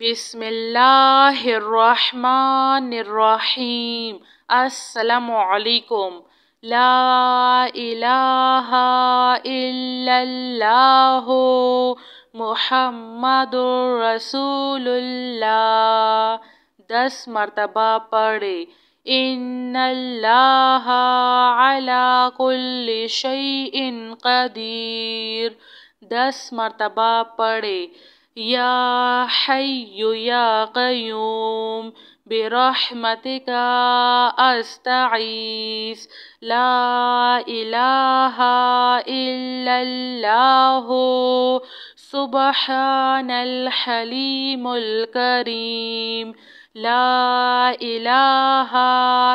بسم اللہ الرحمن الرحیم۔ السلام علیکم۔ لا الہ الا اللہ محمد رسول اللہ۔ 10 مرتبہ پڑھے۔ ان اللہ علی کل شیء قدیر۔ 10 مرتبہ پڑھے۔ یا حی یا قیوم برحمتک استغیث۔ لا الہ الا اللہ سبحان الحلیم الکریم۔ لا الہ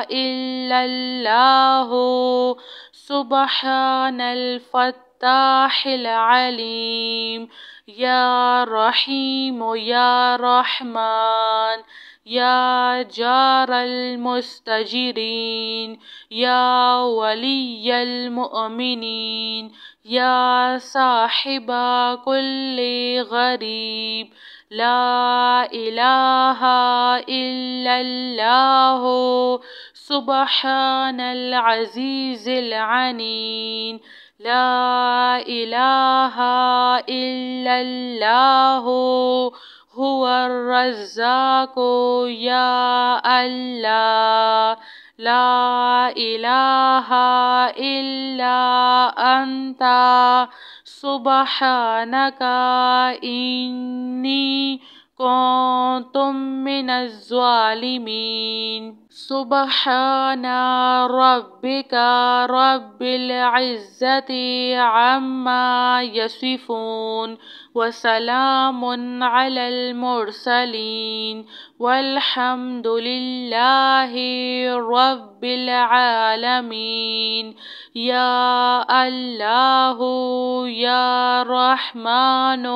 الا اللہ سبحان الفتاح العلیم۔ یا رحیم یا رحمان یا جار المستجرین یا ولی المؤمنین یا صاحب کل غریب۔ لا الہ الا اللہ سبحان العزیز العلیم۔ لا الہ الا اللہ هو الرزاق یا اللہ۔ لا الہ الا انت سبحانک انی کنت من الظالمین۔ سبحان ربک رب العزة عما یصفون وسلام علی المرسلین والحمد للہ رب العالمین۔ یا اللہ یا رحمن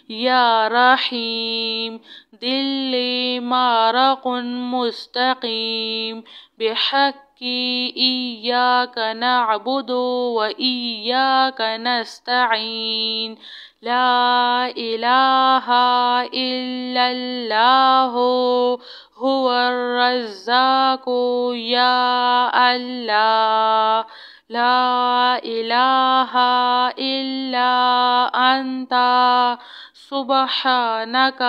یا رحیم دل مارق مستقیم بحق ایاک نعبد و ایاک نستعین۔ لا الہ الا اللہ هو الرزاق یا اللہ۔ لا الہ الا انت سبحانک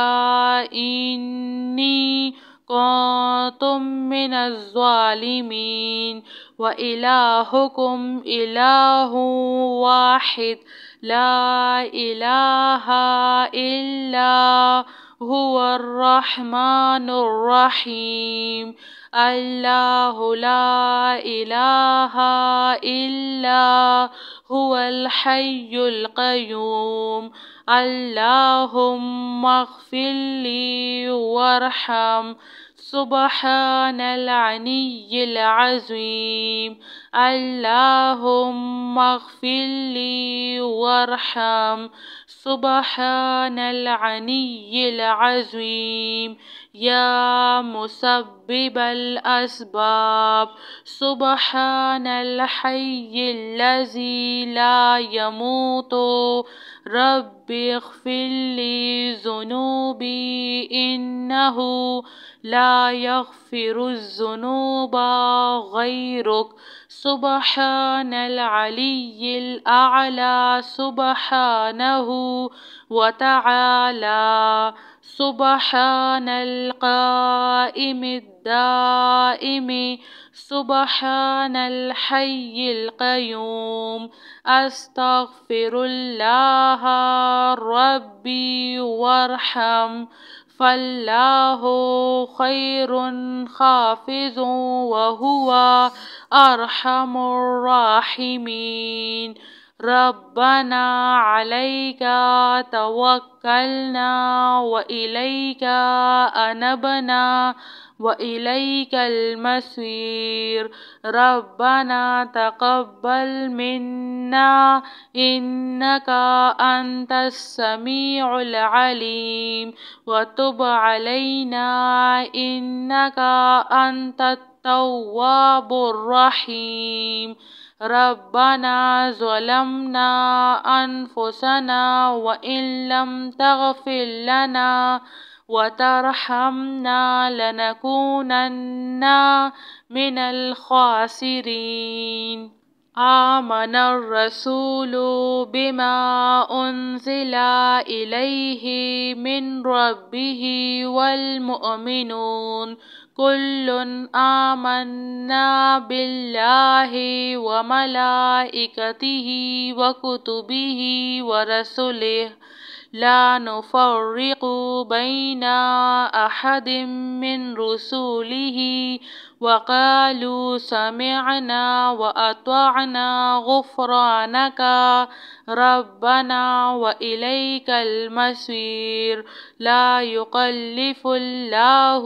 انی کنت من الظالمین۔ وإلہکم الہ واحد لا الہ الا هو الرحمن الرحیم۔ اللہ لا الہ الا هو الحی القیوم۔ اللہم اغفر لی وارحم سبحان العلی العظیم۔ اللہم اغفر لی وارحم سبحان العلی العظیم۔ یا مسبب الاسباب سبحان الحی الذی لا یموت رب اغفر لی ذنوبی انہ لا یغفر الذنوب غیرک۔ سبحان العلی الاعلی سبحانہ وتعالی۔ سبحان القائم الدائم سبحان الحی القیوم۔ استغفر اللہ ربی وارحم فاللہ خیر حافظ وہو ارحم الراحمین۔ ربنا علیک توکلنا وإلیک انبنا وإلیک المصیر۔ ربنا تقبل منا انک انت السمیع العلیم وتب علینا انک انت التواب الرحیم۔ ربنا ظلمنا انفسنا وان لم تغفر لنا وترحمنا لنكونن من الخاسرين. آمن الرسول بما أنزل إليه من ربه والمؤمنون كل آمنا بالله وملائكته وكتبه ورسله لا نفرق بين أحد من رسله وقالوا سمعنا وأطعنا غفرانك ربنا وإليك المصير. لا يكلف الله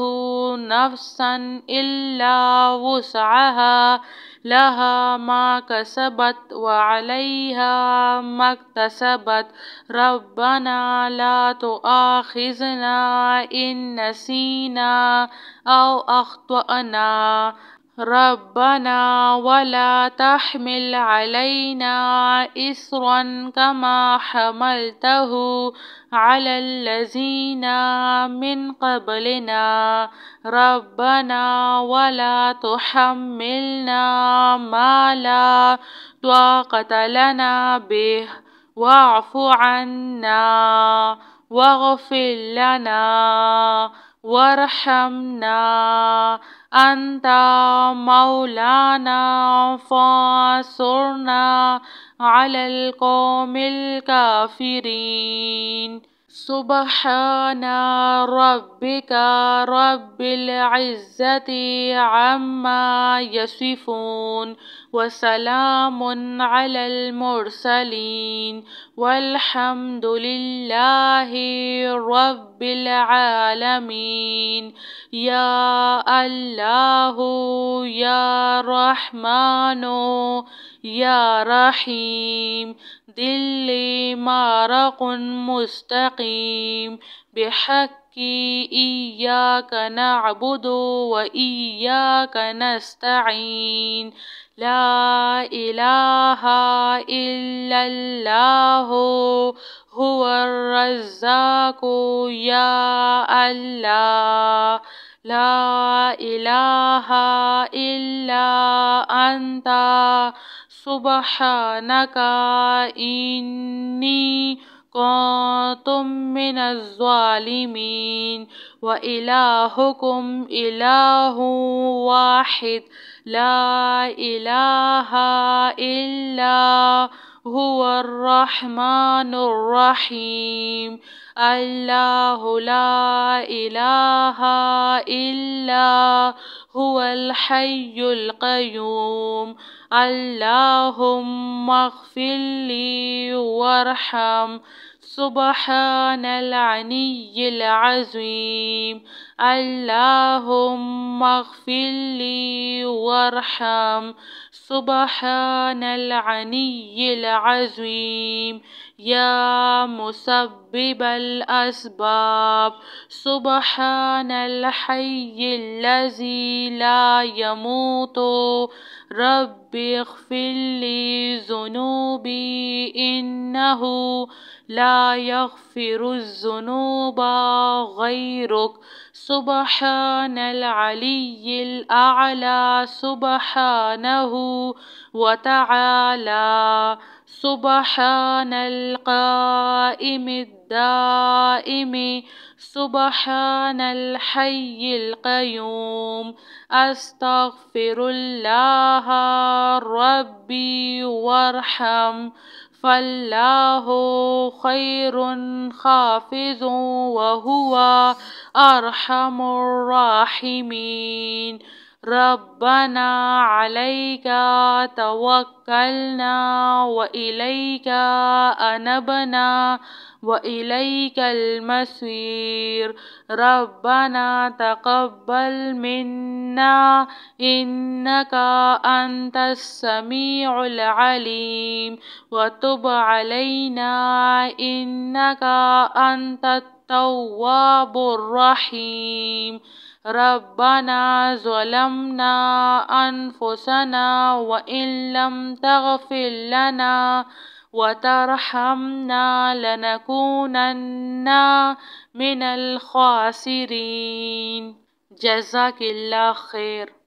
نفسا إلا وسعها لها ما كسبت وعليها ما اكتسبت ربنا لا تؤاخذنا إن نسينا أو أخطأنا ربنا ولا تحمل علينا إصرا كما حملته على الذين من قبلنا ربنا ولا تحملنا ما لا طاقة لنا به واعف عنا واغفر لنا وارحمنا أنت مولانا فانصرنا على القوم الكافرين. سبحان ربك رب العزة عما يصفون وسلام على المرسلين والحمد لله رب العالمين. يا الله يا رحمن يا رحيم دلي مارق مستقيم بحق إياك نعبد وإياك نستعين. لا إله إلا الله هو الرزاق يا الله. لا إله إلا أنت سبحانك إني كنت من الظالمين. وإلهكم إله واحد لا إله إلا هو الرحمن الرحيم. الله لا إله إلا هو الحي القيوم. اللهم اغفر لي وارحم سبحان العلي العظيم. اللهم اغفر لي وارحم سبحان العلي العظيم. يا مسبب الأسباب سبحان الحي الذي لا يموت ربي اغفر لي ذنوبي إنه لا يغفر الذنوب غيرك. سبحان العلي الأعلى سبحانه وتعالى. سبحان القائم الدائم سبحان الحي القيوم. أستغفر الله ربي وارحم فالله خير حافظ وهو أرحم الراحمين. ربنا عليك توكلنا وإليك أنبنا وإليك المصير. ربنا تقبل منا إنك أنت السميع العليم وتب علينا إنك أنت التواب الرحيم. ربنا ظلمنا أنفسنا وإن لم تغفر لنا وترحمنا لنكونن من الخاسرين. جزاك اللہ خیر.